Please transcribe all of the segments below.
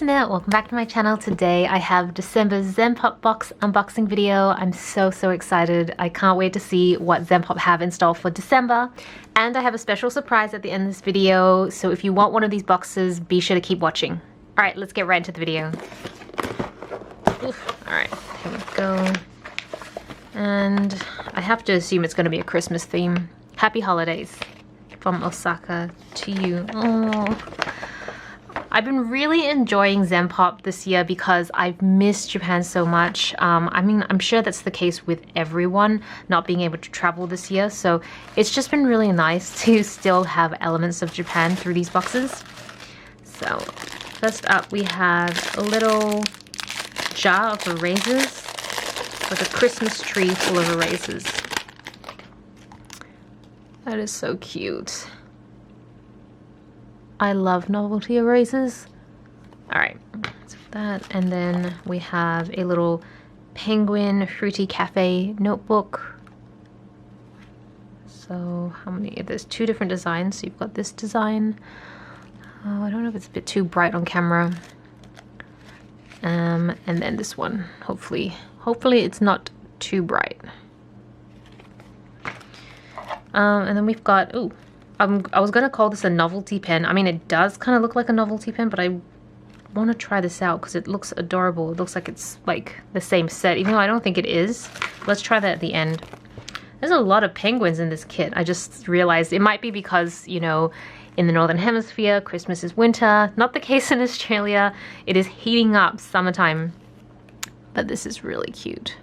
there, welcome back to my channel. Today I have December's Zen Pop box unboxing video. I'm so excited. I can't wait to see what Zen Pop have in store for December. And I have a special surprise at the end of this video, so if you want one of these boxes, be sure to keep watching. Alright, let's get right into the video. Alright, here we go. And I have to assume it's going to be a Christmas theme. Happy holidays from Osaka to you. Oh. I've been really enjoying Zen Pop this year because I've missed Japan so much. I mean, I'm sure that's the case with everyone not being able to travel this year, so it's just been really nice to still have elements of Japan through these boxes. So first up we have a little jar of erasers, like a Christmas tree full of erasers. That is so cute. I love novelty erasers. Alright, so that, and then we have a little penguin fruity cafe notebook. So how many? There's two different designs. So you've got this design. Oh, I don't know if it's a bit too bright on camera. And then this one. Hopefully it's not too bright. And then we've got, ooh, I was gonna call this a novelty pen. I mean, it does kind of look like a novelty pen, but I want to try this out because it looks adorable. It looks like it's like the same set, even though I don't think it is. Let's try that at the end. There's a lot of penguins in this kit. I just realized it might be because, you know, in the Northern Hemisphere, Christmas is winter. Not the case in Australia. It is heating up, summertime. But this is really cute.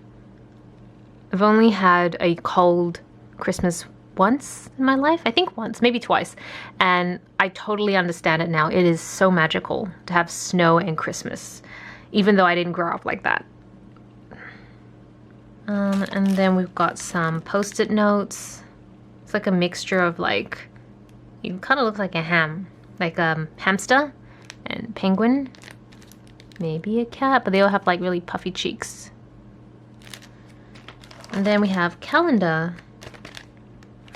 I've only had a cold Christmas once in my life. I think once, maybe twice. And I totally understand it now. It is so magical to have snow and Christmas, even though I didn't grow up like that. And then we've got some post-it notes. It's like a mixture of like, it kind of looks like a ham, like a hamster and penguin, maybe a cat, but they all have like really puffy cheeks. And then we have calendar.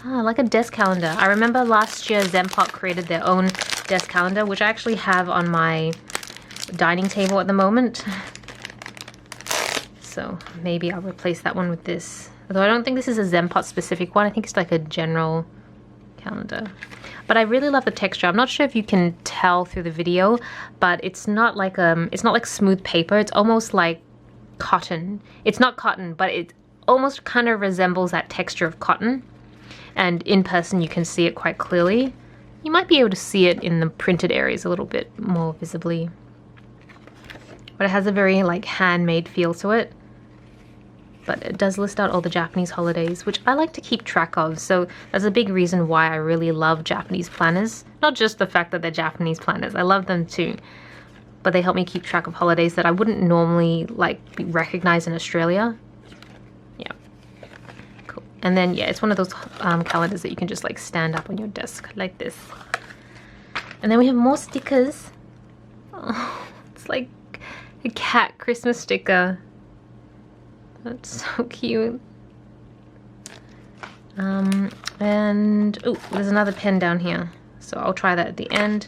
Ah, like a desk calendar. I remember last year Zen Pop created their own desk calendar, which I actually have on my dining table at the moment. So maybe I'll replace that one with this. Although I don't think this is a Zen Pop specific one. I think it's like a general calendar. But I really love the texture. I'm not sure if you can tell through the video, but it's not like smooth paper. It's almost like cotton. It's not cotton, but it almost kind of resembles that texture of cotton. And in person you can see it quite clearly. You might be able to see it in the printed areas a little bit more visibly. But it has a very like handmade feel to it. But it does list out all the Japanese holidays, which I like to keep track of. So that's a big reason why I really love Japanese planners. Not just the fact that they're Japanese planners, I love them too. But they help me keep track of holidays that I wouldn't normally like recognize in Australia. And then, yeah, it's one of those calendars that you can just like stand up on your desk like this. And then we have more stickers. Oh, it's like a cat Christmas sticker. That's so cute. And, oh, there's another pen down here. So I'll try that at the end.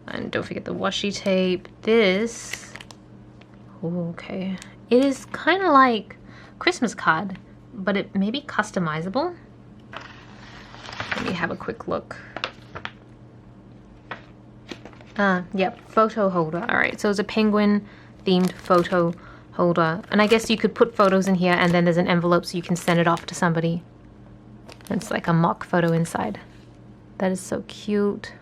And don't forget the washi tape. This, oh, okay. It is kind of like Christmas card, but it may be customizable. Let me have a quick look. Yep, photo holder. Alright, so it's a penguin themed photo holder. And I guess you could put photos in here and then there's an envelope so you can send it off to somebody. It's like a mock photo inside. That is so cute.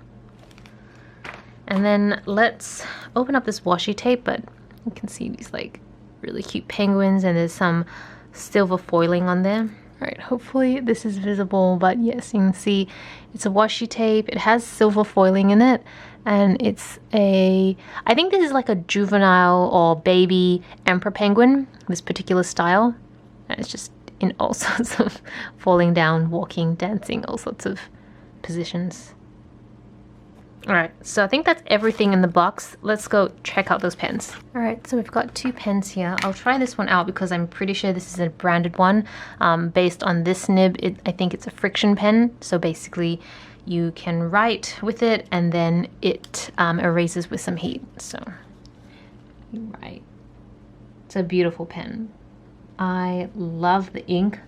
And then let's open up this washi tape, but you can see these like really cute penguins and there's some silver foiling on there. Alright, hopefully this is visible, but yes, you can see it's a washi tape. It has silver foiling in it, and it's a, I think this is like a juvenile or baby emperor penguin, this particular style. And it's just in all sorts of falling down, walking, dancing, all sorts of positions. Alright, so I think that's everything in the box. Let's go check out those pens. Alright, so we've got two pens here. I'll try this one out because I'm pretty sure this is a branded one. Based on this nib, I think it's a friction pen. So basically you can write with it and then it erases with some heat. So You write. It's a beautiful pen. I love the ink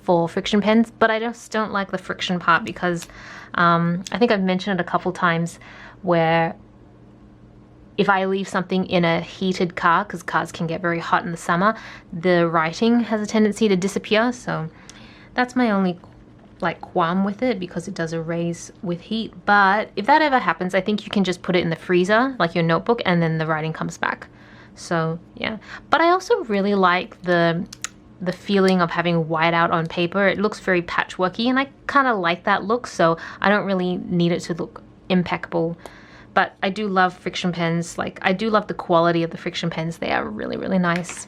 for friction pens, but I just don't like the friction part because I think I've mentioned it a couple times where if I leave something in a heated car, because cars can get very hot in the summer, the writing has a tendency to disappear. So that's my only like qualm with it, because it does erase with heat. But if that ever happens, I think you can just put it in the freezer, like your notebook, and then the writing comes back. So yeah, but I also really like the feeling of having whiteout on paper. It looks very patchworky, and I kind of like that look, so I don't really need it to look impeccable. But I do love friction pens. Like, I do love the quality of the friction pens. They are really, really nice.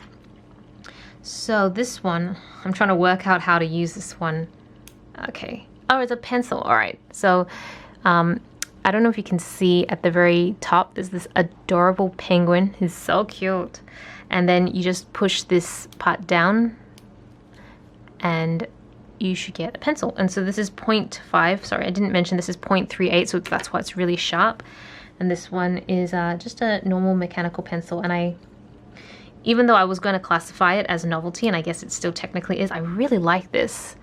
So this one, I'm trying to work out how to use this one. Okay. Oh, it's a pencil. All right. So I don't know if you can see at the very top, there's this adorable penguin. He's so cute. And then you just push this part down and you should get a pencil. And so this is 0.5. Sorry, I didn't mention this is 0.38, so that's why it's really sharp. And this one is just a normal mechanical pencil. And even though I was going to classify it as a novelty, and I guess it still technically is, I really like this.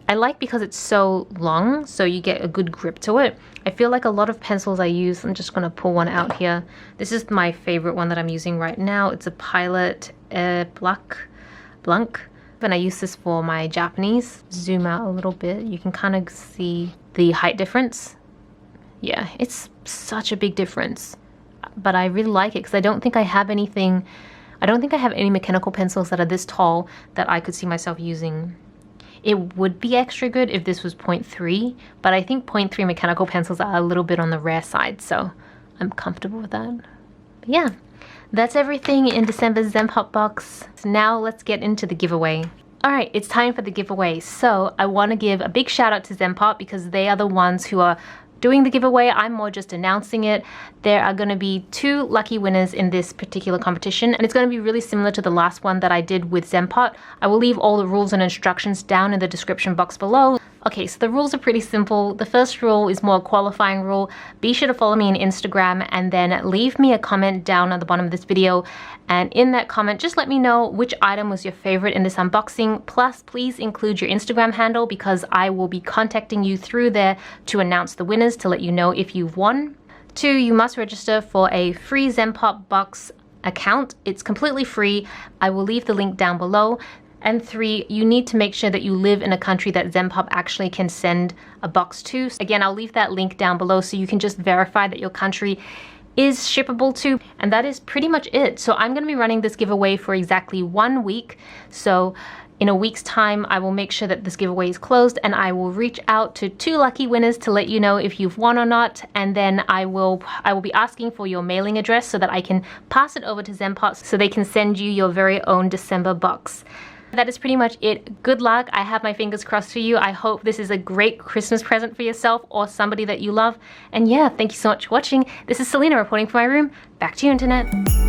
I like because it's so long, so you get a good grip to it. I feel like a lot of pencils I use, I'm just going to pull one out here. This is my favorite one that I'm using right now. It's a Pilot Blanc. And I use this for my Japanese. Zoom out a little bit. You can kind of see the height difference. Yeah, it's such a big difference. But I really like it because I don't think I have any mechanical pencils that are this tall that I could see myself using. It would be extra good if this was 0.3, but I think 0.3 mechanical pencils are a little bit on the rare side, so I'm comfortable with that. But yeah, that's everything in December's Zen Pop box. So now let's get into the giveaway. Alright, it's time for the giveaway. So I want to give a big shout out to Zen Pop because they are the ones who are doing the giveaway. I'm more just announcing it. There are going to be 2 lucky winners in this particular competition, and it's going to be really similar to the last one that I did with Zenpot. I will leave all the rules and instructions down in the description box below. Okay, so the rules are pretty simple. The first rule is more a qualifying rule. Be sure to follow me on Instagram and then leave me a comment down at the bottom of this video. And in that comment, just let me know which item was your favorite in this unboxing. Plus, please include your Instagram handle because I will be contacting you through there to announce the winners to let you know if you've won. 2, you must register for a free Zen Pop box account. It's completely free. I will leave the link down below. And 3, you need to make sure that you live in a country that Zen Pop actually can send a box to. Again, I'll leave that link down below so you can just verify that your country is shippable to. And that is pretty much it. So I'm going to be running this giveaway for exactly 1 week. So in a week's time, I will make sure that this giveaway is closed and I will reach out to 2 lucky winners to let you know if you've won or not. And then I will be asking for your mailing address so that I can pass it over to Zenpot so they can send you your very own December box. That is pretty much it. Good luck. I have my fingers crossed for you. I hope this is a great Christmas present for yourself or somebody that you love. And yeah, thank you so much for watching. This is Selena reporting from my room. Back to you, Internet.